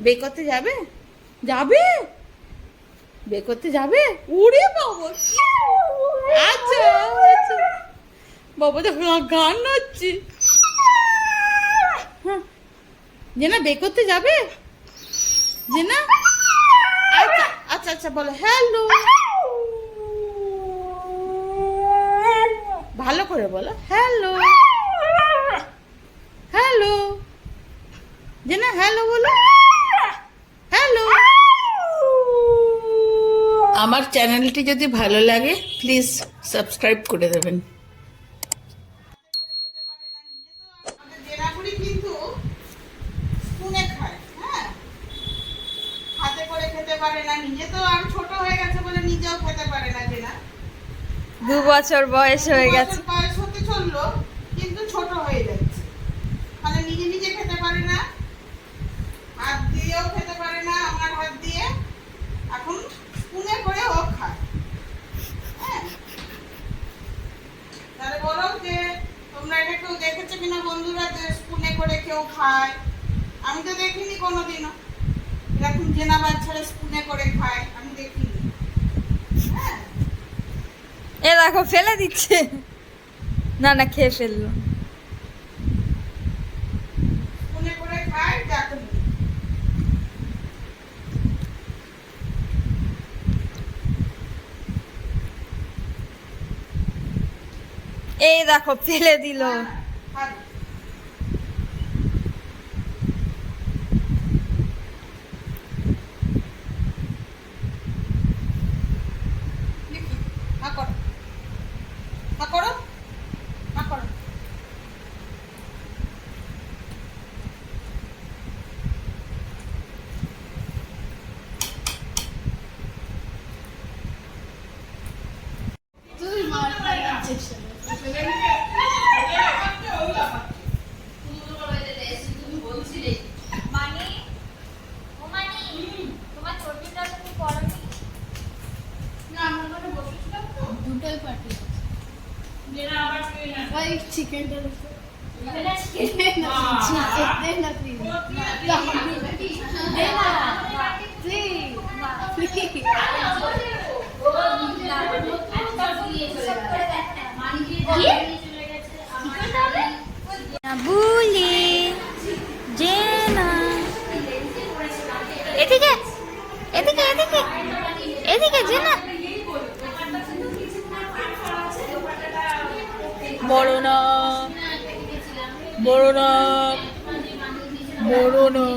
বে করতে যাবে? যাবে? বে করতে যাবে? উড়ে বাবা! আচ্ছা আচ্ছা, বাবা তো গান নাচছে। হ্যাঁ, জেনা বে করতে যাবে? জেনা আচ্ছা আচ্ছা আচ্ছা, বলো হ্যালো, ভালো করে বলো হ্যালো। হ্যালো জেনা, হ্যালো বলো, হ্যালো। আমার চ্যানেলটি যদি ভালো লাগে প্লিজ সাবস্ক্রাইব করে দেবেন। কিন্তু স্পুনে খায়, হ্যাঁ, হাতে করে খেতে পারে না, নিজে তো আর ছোট হয়ে গেছে বলে নিজেও খেতে পারে না। জেনা 2 বছর বয়স হয়ে গেছে, বয়স হতে চললো কিন্তু ছোট হয়ে যাচ্ছে, মানে নিজে নিজে খেতে পারে না, হাত দিয়েও খেতে পারে না, আমার হাত দিয়ে এখন স্পুনে করে ও খায়। হ্যাঁ, তাহলে বলো যে তোমরা এটা কেউ দেখেছো কিনা বন্ধুরা, যে স্পুনে করে কেউ খায়? আমি তো দেখিনি কোনোদিনও এরকম জেনা বাচ্চারা স্পুনে করে খায়, আমি দেখিনি। হ্যাঁ, এ দেখো ফেলে দিচ্ছে, না না খেয়ে ফেললো। স্পুনে করে খায়, দেখো। এই দেখো ফেলে দিল। চিকেনটা বুলি জেনা এদিকে এদিকে এদিকে এদিকে জেনা, বড় না বড় না বড় না,